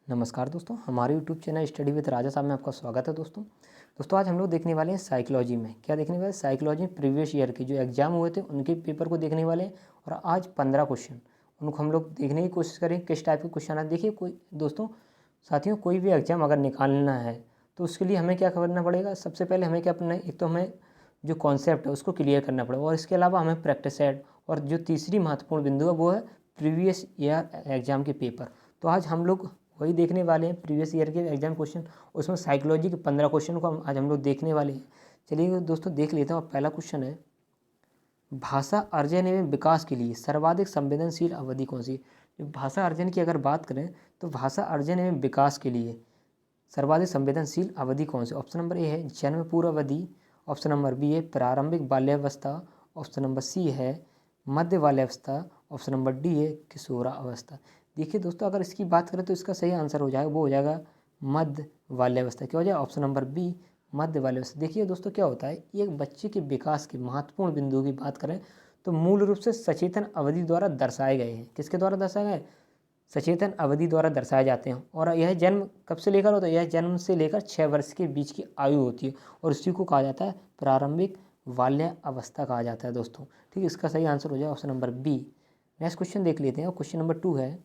नमस्कार दोस्तों, हमारे यूट्यूब चैनल स्टडी विद राजा साहब में आपका स्वागत है दोस्तों आज हम लोग देखने वाले हैं साइकोलॉजी में। क्या देखने वाले हैं? साइकोलॉजी प्रीवियस ईयर के जो एग्जाम हुए थे उनके पेपर को देखने वाले हैं। और आज 15 क्वेश्चन उनको हम लोग देखने की कोशिश करें किस टाइप के क्वेश्चन आए। देखिए कोई दोस्तों साथियों, कोई भी एग्जाम अगर निकालना है तो उसके लिए हमें क्या करना पड़ेगा। सबसे पहले हमें क्या करना है, एक तो हमें जो कॉन्सेप्ट है उसको क्लियर करना पड़ेगा और इसके अलावा हमें प्रैक्टिस सेट, और जो तीसरी महत्वपूर्ण बिंदु है वो है प्रीवियस ईयर एग्जाम के पेपर। तो आज हम लोग वही देखने वाले हैं, प्रीवियस ईयर के एग्जाम क्वेश्चन। उसमें साइकोलॉजी के 15 क्वेश्चन को आज हम लोग देखने वाले हैं। चलिए दोस्तों देख लेते हैं। पहला क्वेश्चन है, भाषा अर्जन एवं विकास के लिए सर्वाधिक संवेदनशील अवधि कौन सी है। भाषा अर्जन की अगर बात करें तो भाषा अर्जन एवं विकास के लिए सर्वाधिक संवेदनशील अवधि कौन सी। ऑप्शन नंबर ए है जन्म पूर्व अवधि, ऑप्शन नंबर बी है प्रारंभिक बाल्यावस्था, ऑप्शन नंबर सी है मध्य बाल्यावस्था, ऑप्शन नंबर डी है किशोरावस्था। देखिए दोस्तों, अगर इसकी बात करें तो इसका सही आंसर हो जाएगा, वो हो जाएगा मध्य बाल्यावस्था। क्या हो जाएगा? ऑप्शन नंबर बी मध्य बाल्यावस्था। देखिए दोस्तों क्या होता है, एक बच्चे के विकास के महत्वपूर्ण बिंदु की बात करें तो मूल रूप से सचेतन अवधि द्वारा दर्शाए गए हैं। किसके द्वारा दर्शाए गए? सचेतन अवधि द्वारा दर्शाए जाते हैं। और यह जन्म कब से लेकर होता है? यह जन्म से लेकर 6 वर्ष के बीच की आयु होती है और उसी को कहा जाता है प्रारंभिक बाल्य अवस्था कहा जाता है दोस्तों। ठीक है, इसका सही आंसर हो जाएगा option number B. Next question देख लेते हैं। क्वेश्चन नंबर 2 है,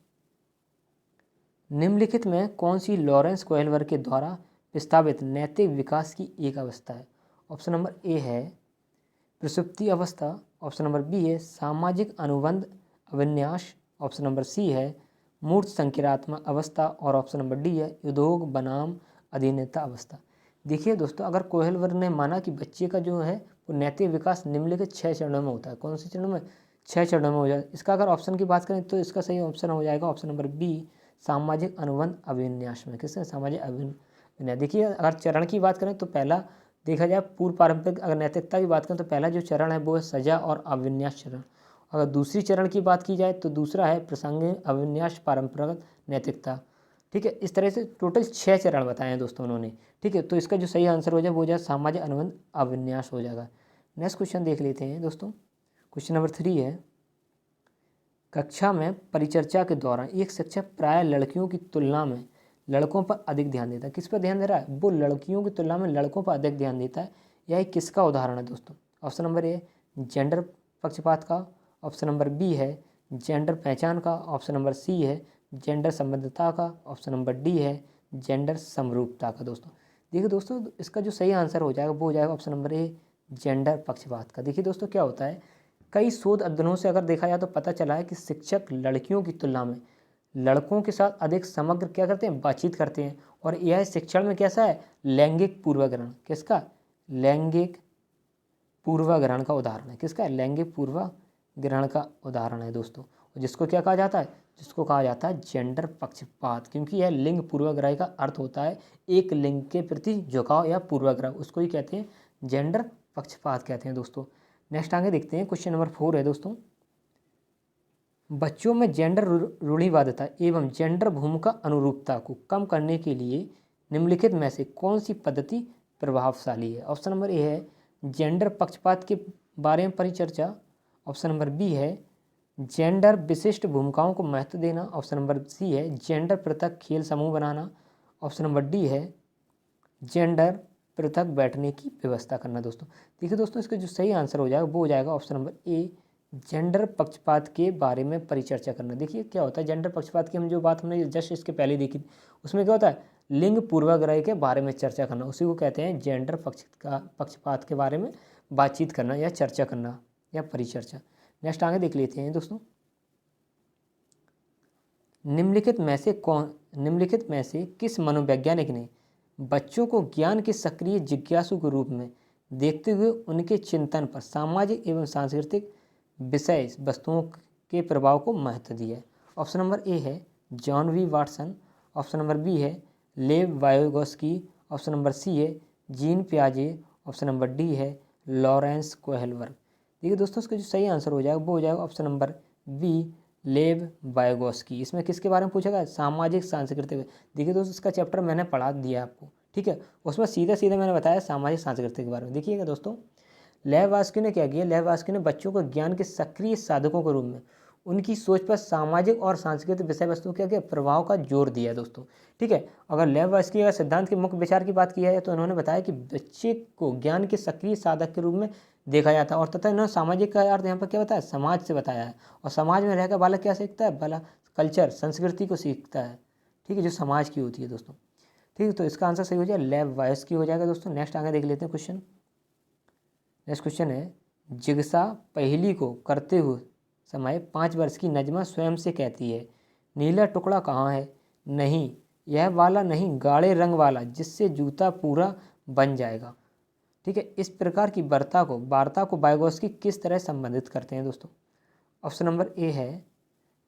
निम्नलिखित में कौन सी लॉरेंस कोहेलवर के द्वारा प्रस्तावित नैतिक विकास की एक अवस्था है। ऑप्शन नंबर ए है प्रसुप्ति अवस्था, ऑप्शन नंबर बी है सामाजिक अनुबंध अभिन्यास, ऑप्शन नंबर सी है मूर्त संक्रियात्मक अवस्था, और ऑप्शन नंबर डी है उद्योग बनाम अधीनता अवस्था। देखिए दोस्तों, अगर कोहेलवर ने माना कि बच्चे का जो है वो नैतिक विकास निम्नलिखित 6 चरणों में होता है। कौन से चरणों में? 6 चरणों में हो जाए। इसका अगर ऑप्शन की बात करें तो इसका सही ऑप्शन हो जाएगा ऑप्शन नंबर बी सामाजिक अनुबंध अभिन्यास में। किससे? सामाजिक अभिन्यास। देखिए अगर चरण की बात करें तो पहला देखा जाए पूर्व पारंपरिक, अगर नैतिकता की बात करें तो पहला जो चरण है वो है सजा और अभिन्यास चरण। अगर दूसरी चरण की बात की जाए तो दूसरा है प्रासंगिक अभिन्यास परंपरागत नैतिकता। ठीक है, इस तरह से टोटल 6 चरण बताए हैं दोस्तों उन्होंने। ठीक है, तो इसका जो सही आंसर हो जाए वो हो जाए सामाजिक अनुबंध अभिन्यास हो जाएगा। नेक्स्ट क्वेश्चन देख लेते हैं दोस्तों। क्वेश्चन नंबर 3 है, कक्षा में परिचर्चा के दौरान एक शिक्षक प्राय लड़कियों की तुलना में लड़कों पर अधिक ध्यान देता है। किस पर ध्यान दे रहा है? वो लड़कियों की तुलना में लड़कों पर अधिक ध्यान देता है। यह किसका उदाहरण है दोस्तों? ऑप्शन नंबर ए जेंडर पक्षपात का, ऑप्शन नंबर बी है जेंडर पहचान का, ऑप्शन नंबर सी है जेंडर संबद्धता का, ऑप्शन नंबर डी है जेंडर समरूपता का। दोस्तों देखिए दोस्तों, इसका जो सही आंसर हो जाएगा वो हो जाएगा ऑप्शन नंबर ए जेंडर पक्षपात का। देखिए दोस्तों क्या होता है, कई शोध अध्ययनों से अगर देखा जाए तो पता चला है कि शिक्षक लड़कियों की तुलना में लड़कों के साथ अधिक समग्र क्या करते हैं, बातचीत करते हैं। और यह शिक्षण में कैसा है, लैंगिक पूर्वाग्रहण। किसका? लैंगिक पूर्वाग्रहण का उदाहरण है। किसका? लैंगिक पूर्वाग्रहण का उदाहरण है दोस्तों। जिसको क्या कहा जाता है? जिसको कहा जाता है जेंडर पक्षपात, क्योंकि यह लिंग पूर्वाग्रह का अर्थ होता है एक लिंग के प्रति झुकाव या पूर्वाग्रह, उसको ही कहते हैं जेंडर पक्षपात कहते हैं दोस्तों। नेक्स्ट आगे देखते हैं। क्वेश्चन नंबर 4 है दोस्तों, बच्चों में जेंडर रूढ़िवादिता एवं जेंडर भूमिका अनुरूपता को कम करने के लिए निम्नलिखित में से कौन सी पद्धति प्रभावशाली है। ऑप्शन नंबर ए है जेंडर पक्षपात के बारे में परिचर्चा, ऑप्शन नंबर बी है जेंडर विशिष्ट भूमिकाओं को महत्व देना, ऑप्शन नंबर सी है जेंडर पृथक खेल समूह बनाना, ऑप्शन नंबर डी है जेंडर पृथक बैठने की व्यवस्था करना। दोस्तों देखिए दोस्तों, इसका जो सही आंसर हो जाएगा वो हो जाएगा ऑप्शन नंबर ए जेंडर पक्षपात के बारे में परिचर्चा करना। देखिए क्या होता है, जेंडर पक्षपात की हम जो बात हमने जस्ट इसके पहले देखी, उसमें क्या होता है, लिंग पूर्वाग्रह के बारे में चर्चा करना, उसी को कहते हैं जेंडर पक्षपात के बारे में बातचीत करना या चर्चा करना या परिचर्चा। नेक्स्ट आगे देख लेते हैं दोस्तों, निम्नलिखित में से किस मनोवैज्ञानिक ने बच्चों को ज्ञान के सक्रिय जिज्ञासु के रूप में देखते हुए उनके चिंतन पर सामाजिक एवं सांस्कृतिक विषय वस्तुओं के प्रभाव को महत्व दिया है। ऑप्शन नंबर ए है John B Watson, option number B है Lev Vygotsky, option number C है जीन पियाजे, ऑप्शन नंबर डी है लॉरेंस कोहेलवर्ग। देखिए दोस्तों, इसका जो सही आंसर हो जाएगा वो हो जाएगा ऑप्शन नंबर बी लेव वायोगोस्की। इसमें किसके बारे में पूछा गया? सामाजिक सांस्कृतिक। देखिए दोस्तों, इसका चैप्टर मैंने पढ़ा दिया आपको, ठीक है, उसमें सीधे सीधे मैंने बताया सामाजिक सांस्कृतिक के बारे में। देखिएगा दोस्तों, लेव वास्की ने क्या किया, लेव वास्की ने बच्चों को ज्ञान के सक्रिय साधकों के रूप में उनकी सोच पर सामाजिक और सांस्कृतिक विषय वस्तु के प्रभाव का जोर दिया है दोस्तों। ठीक है, अगर लेवस्की का सिद्धांत के मुख्य विचार की बात की है तो उन्होंने बताया कि बच्चे को ज्ञान के सक्रिय साधक के रूप में देखा जाता है, और तथा इन्होंने सामाजिक का अर्थ यहाँ पर क्या बताया, समाज से बताया है। और समाज में रहकर बालक क्या सीखता है, बालक कल्चर, संस्कृति को सीखता है। ठीक है, जो समाज की होती है दोस्तों। ठीक है, तो इसका आंसर सही हो जाए लेवस्की हो जाएगा दोस्तों। नेक्स्ट आगे देख लेते हैं क्वेश्चन। नेक्स्ट क्वेश्चन है, जिग्सा पहेली को करते हुए समय 5 वर्ष की नजमा स्वयं से कहती है, नीला टुकड़ा कहाँ है, नहीं यह वाला नहीं, गाढ़े रंग वाला, जिससे जूता पूरा बन जाएगा। ठीक है, इस प्रकार की वार्ता को वाइगोत्स्की किस तरह संबंधित करते हैं दोस्तों। ऑप्शन नंबर ए है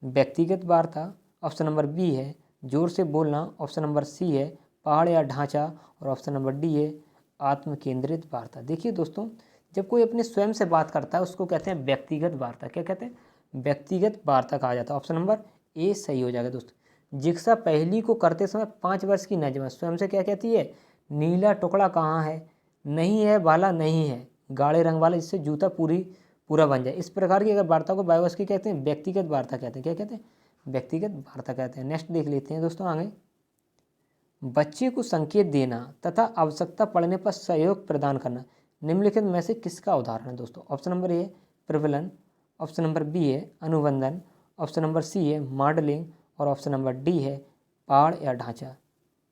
व्यक्तिगत वार्ता, ऑप्शन नंबर बी है जोर से बोलना, ऑप्शन नंबर सी है पहाड़ या ढांचा, और ऑप्शन नंबर डी है आत्म केंद्रित वार्ता। देखिए दोस्तों, जब कोई अपने स्वयं से बात करता है उसको कहते हैं व्यक्तिगत वार्ता। क्या कहते हैं, व्यक्तिगत वार्ता कहा जाता है। ऑप्शन नंबर ए सही हो जाएगा दोस्तों। जिग्सा पहेली को करते समय 5 वर्ष की नजमा स्वयं से क्या कहती है, नीला टुकड़ा कहाँ है, नहीं है वाला नहीं है, गाढ़े रंग वाला, जिससे जूता पूरा बन जाए। इस प्रकार की अगर वार्ता को वाइगोत्स्की कहते हैं व्यक्तिगत वार्ता कहते हैं। क्या कहते हैं, व्यक्तिगत वार्ता कहते हैं। नेक्स्ट देख लेते हैं दोस्तों आगे। बच्चे को संकेत देना तथा आवश्यकता पड़ने पर सहयोग प्रदान करना निम्नलिखित में से किसका उदाहरण है दोस्तों। ऑप्शन नंबर ए प्रबलन, ऑप्शन नंबर बी है अनुबंधन, ऑप्शन नंबर सी है मॉडलिंग, और ऑप्शन नंबर डी है पहाड़ या ढांचा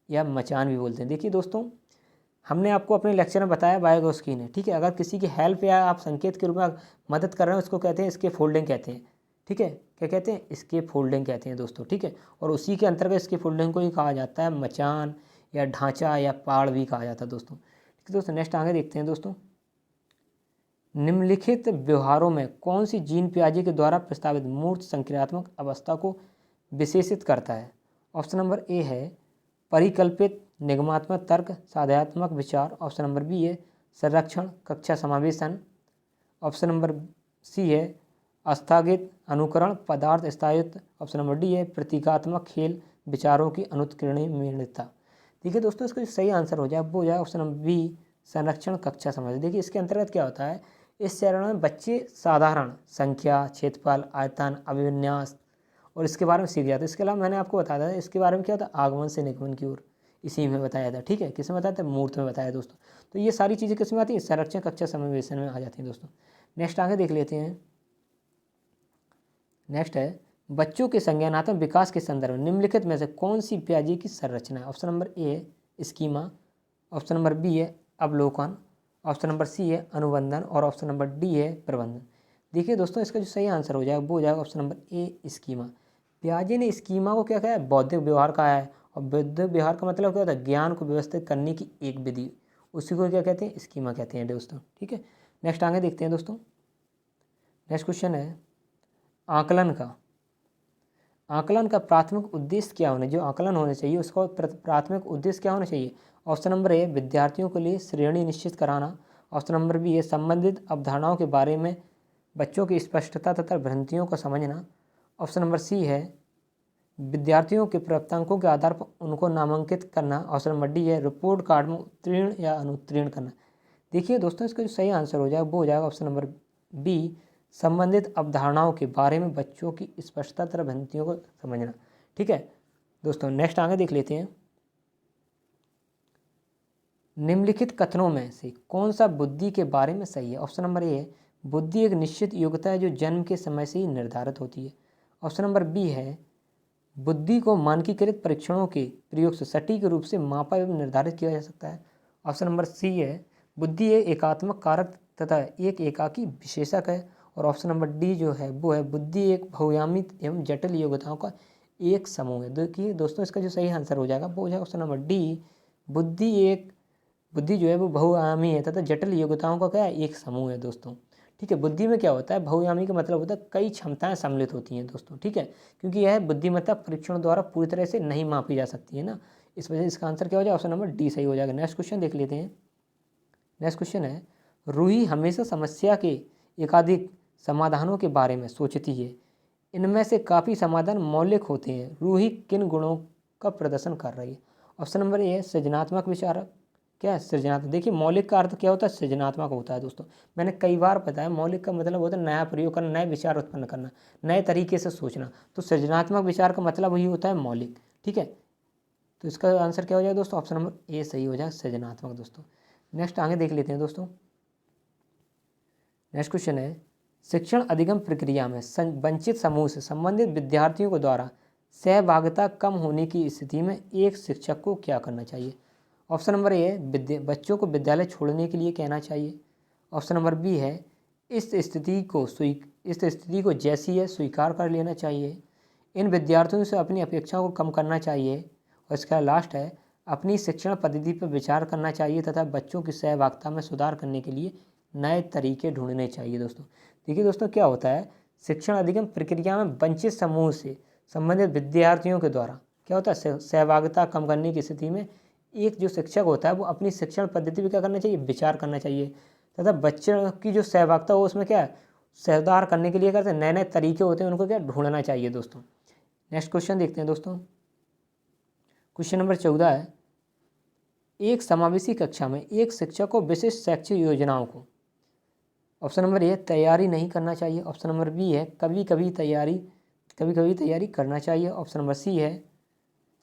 या मचान भी बोलते हैं। देखिए दोस्तों, हमने आपको अपने लेक्चर में बताया वाइगोत्स्की ने। ठीक है, अगर किसी की हेल्प या आप संकेत के रूप में मदद कर रहे हैं उसको कहते हैं इसके फोल्डिंग कहते हैं। ठीक है, क्या कहते हैं, इसके फोल्डिंग कहते हैं दोस्तों। ठीक है, और उसी के अंतर्गत इसके फोल्डिंग को ही कहा जाता है मचान या ढांचा या पहाड़ भी कहा जाता है दोस्तों। ठीक है दोस्तों, नेक्स्ट आगे देखते हैं दोस्तों। निम्नलिखित व्यवहारों में कौन सी जीन पियाजे के द्वारा प्रस्तावित मूर्त संक्रियात्मक अवस्था को विशेषित करता है। ऑप्शन नंबर ए है परिकल्पित निगमात्मक तर्क साध्यात्मक विचार, ऑप्शन नंबर बी है संरक्षण कक्षा समावेशन, ऑप्शन नंबर सी है आस्थगित अनुकरण पदार्थ स्थायित्व, ऑप्शन नंबर डी है प्रतीकात्मक खेल विचारों की अनुत्कीर्णता। देखिए दोस्तों, इसका जो सही आंसर हो जाए वो हो जाए ऑप्शन नंबर बी संरक्षण कक्षा समावेशन। देखिए इसके अंतर्गत क्या होता है, इस चरण में बच्चे साधारण संख्या, क्षेत्रफल, आयतन, अभिविन्यास और इसके बारे में सीख जाते हैं। इसके अलावा मैंने आपको बताया था इसके बारे में क्या होता है, आगमन से निगमन की ओर, इसी में बताया था। ठीक है, किस में बताया था, मूर्त में बताया दोस्तों। तो ये सारी चीज़ें किस में आती हैं, संरक्षण कक्षा समावेशन में आ जाती हैं दोस्तों। नेक्स्ट आगे देख लेते हैं। नेक्स्ट है बच्चों के संज्ञानात्मक विकास के संदर्भ में निम्नलिखित में से कौन सी पियाजे की संरचना है। ऑप्शन नंबर ए है स्कीमा, ऑप्शन नंबर बी है अवलोकन, ऑप्शन नंबर सी है अनुबंधन, और ऑप्शन नंबर डी है प्रबंधन। देखिए दोस्तों, इसका जो सही आंसर हो जाएगा वो हो जाएगा ऑप्शन नंबर ए स्कीमा। पियाजे ने स्कीमा को क्या कहा है, बौद्धिक व्यवहार कहा है, और बौद्धिक व्यवहार का मतलब क्या होता है, ज्ञान को व्यवस्थित करने की एक विधि, उसी को क्या कहते हैं, स्कीमा कहते हैं दोस्तों। ठीक है, नेक्स्ट आगे देखते हैं दोस्तों। नेक्स्ट क्वेश्चन है आकलन का प्राथमिक उद्देश्य क्या होना, जो आकलन होना चाहिए उसका प्राथमिक उद्देश्य क्या होना चाहिए। ऑप्शन नंबर ए विद्यार्थियों के लिए श्रेणी निश्चित कराना, ऑप्शन नंबर बी है संबंधित अवधारणाओं के बारे में बच्चों की स्पष्टता तथा भ्रांतियों को समझना, ऑप्शन नंबर सी है विद्यार्थियों के प्राप्तांकों के आधार पर उनको नामांकित करना, ऑप्शन नंबर डी है रिपोर्ट कार्ड में उत्तीर्ण या अनुत्तीर्ण करना। देखिए दोस्तों, इसका जो सही आंसर हो जाएगा वो हो जाएगा ऑप्शन नंबर बी संबंधित अवधारणाओं के बारे में बच्चों की स्पष्टता तथा भ्रांतियों को समझना। ठीक है दोस्तों, नेक्स्ट आगे देख लेते हैं। निम्नलिखित कथनों में से कौन सा बुद्धि के बारे में सही है। ऑप्शन नंबर ए है बुद्धि एक निश्चित योग्यता है जो जन्म के समय से ही निर्धारित होती है, ऑप्शन नंबर बी है बुद्धि को मानकीकृत परीक्षणों के प्रयोग से सटीक रूप से मापा एवं निर्धारित किया जा सकता है, ऑप्शन नंबर सी है बुद्धि एक एकात्मक कारक तथा एक एकाकी विशेषक है, और ऑप्शन नंबर डी जो है वो है बुद्धि एक बहुआयामी एवं जटिल योग्यताओं का एक समूह है। देखिए दोस्तों, इसका जो सही आंसर हो जाएगा वो हो जाएगा ऑप्शन नंबर डी बुद्धि जो है वो बहुआयामी है तथा जटिल योग्यताओं का क्या है, एक समूह है दोस्तों। ठीक है, बुद्धि में क्या होता है, बहुआयामी का मतलब होता है कई क्षमताएं सम्मिलित होती हैं दोस्तों। ठीक है, क्योंकि यह बुद्धिमत्ता परीक्षण द्वारा पूरी तरह से नहीं मापी जा सकती है ना, इस वजह से इसका आंसर क्या हो जाएगा, ऑप्शन नंबर डी सही हो जाएगा। नेक्स्ट क्वेश्चन देख लेते हैं। नेक्स्ट क्वेश्चन है रूही हमेशा समस्या के एकाधिक समाधानों के बारे में सोचती है, इनमें से काफ़ी समाधान मौलिक होते हैं, रूही किन गुणों का प्रदर्शन कर रही है। ऑप्शन नंबर ए है सृजनात्मक विचारक, क्या है, सृजनात्मक। देखिए मौलिक का अर्थ क्या होता है, सृजनात्मक होता है दोस्तों। मैंने कई बार बताया मौलिक का मतलब होता है नया प्रयोग करना, नए विचार उत्पन्न करना, नए तरीके से सोचना। तो सृजनात्मक विचार का मतलब वही होता है मौलिक। ठीक है, तो इसका आंसर क्या हो जाएगा दोस्तों, ऑप्शन नंबर ए सही हो जाएगा, सृजनात्मक दोस्तों। नेक्स्ट आगे देख लेते हैं दोस्तों। नेक्स्ट क्वेश्चन है, शिक्षण अधिगम प्रक्रिया में वंचित समूह से संबंधित विद्यार्थियों के द्वारा सहभागिता कम होने की स्थिति में एक शिक्षक को क्या करना चाहिए। ऑप्शन नंबर ए है बच्चों को विद्यालय छोड़ने के लिए कहना चाहिए। ऑप्शन नंबर बी है इस स्थिति को जैसी है स्वीकार कर लेना चाहिए। इन विद्यार्थियों से अपनी अपेक्षाओं को कम करना चाहिए। और इसका लास्ट है अपनी शिक्षण पद्धति पर विचार करना चाहिए तथा बच्चों की सहभागिता में सुधार करने के लिए नए तरीके ढूंढने चाहिए दोस्तों। देखिए दोस्तों क्या होता है, शिक्षण अधिगम प्रक्रिया में वंचित समूह से संबंधित विद्यार्थियों के द्वारा क्या होता है, सहभागिता कम करने की स्थिति में एक जो शिक्षक होता है वो अपनी शिक्षण पद्धति पर क्या करना चाहिए, विचार करना चाहिए तथा बच्चों की जो सहभागिता हो उसमें क्या सुधार करने के लिए करते हैं, नए नए तरीके होते हैं उनको क्या ढूंढना चाहिए दोस्तों। नेक्स्ट क्वेश्चन देखते हैं दोस्तों। क्वेश्चन नंबर 14 है, एक समावेशी कक्षा में एक शिक्षक को विशिष्ट शैक्षिक योजनाओं को, ऑप्शन नंबर ए तैयारी नहीं करना चाहिए। ऑप्शन नंबर बी है कभी कभी तैयारी करना चाहिए। ऑप्शन नंबर सी है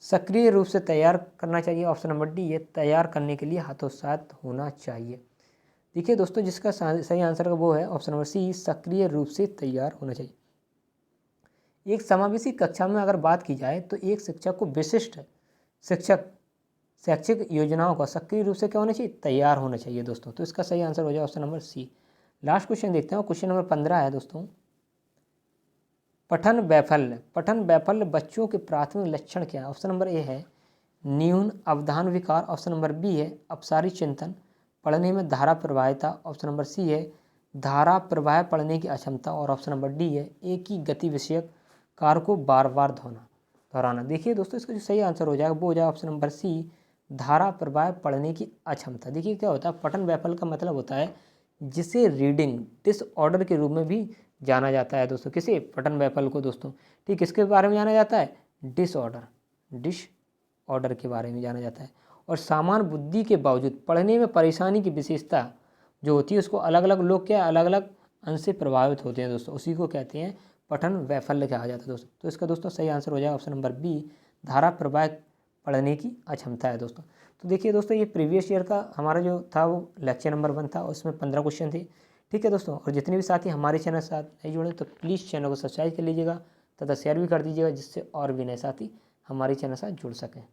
सक्रिय रूप से तैयार करना चाहिए। ऑप्शन नंबर डी है तैयार करने के लिए हतोत्साहित होना चाहिए। देखिए दोस्तों जिसका सही आंसर वो है ऑप्शन नंबर सी, सक्रिय रूप से तैयार होना चाहिए। एक समावेशी कक्षा में अगर बात की जाए तो एक शिक्षक को विशिष्ट शैक्षिक योजनाओं का सक्रिय रूप से क्या होना चाहिए, तैयार होना चाहिए दोस्तों। तो इसका सही आंसर हो जाए option number C. Last question देखते हैं, क्वेश्चन नंबर 15 है दोस्तों, पठन वैफल्य बच्चों के प्राथमिक लक्षण क्या है। ऑप्शन नंबर ए है न्यून अवधान विकार। ऑप्शन नंबर बी है अपसारी चिंतन, पढ़ने में धारा प्रवाहिता। ऑप्शन नंबर सी है धारा प्रवाह पढ़ने की अक्षमता। और ऑप्शन नंबर डी है एक ही गति विषयक कार्य को बार बार दोहराना। देखिए दोस्तों इसका जो सही आंसर हो जाएगा वो हो जाएगा ऑप्शन नंबर सी, धारा प्रवाह पढ़ने की अक्षमता। देखिए क्या होता है, पठन वैफल्य का मतलब होता है जिसे रीडिंग डिसऑर्डर के रूप में भी जाना जाता है दोस्तों। किसे, पठन वैफल्य को दोस्तों। ठीक, किसके बारे में जाना जाता है, डिसऑर्डर के बारे में जाना जाता है। और सामान्य बुद्धि के बावजूद पढ़ने में परेशानी की विशेषता जो होती है उसको अलग अलग लोग क्या अलग अलग अंश से प्रभावित होते हैं दोस्तों, उसी को कहते हैं पठन वैफल्य कहा जाता है दोस्तों। तो इसका दोस्तों सही आंसर हो जाएगा ऑप्शन नंबर बी, धारा प्रवाह पढ़ने की अक्षमता है दोस्तों। तो देखिए दोस्तों ये प्रीवियस ईयर का हमारा जो था वो लेक्चर नंबर 1 था, उसमें 15 क्वेश्चन थे। ठीक है दोस्तों, और जितने भी साथी हमारे चैनल के साथ नहीं जुड़े तो प्लीज़ चैनल को सब्सक्राइब कर लीजिएगा तथा शेयर भी कर दीजिएगा जिससे और भी नए साथी हमारे चैनल के साथ जुड़ सकें।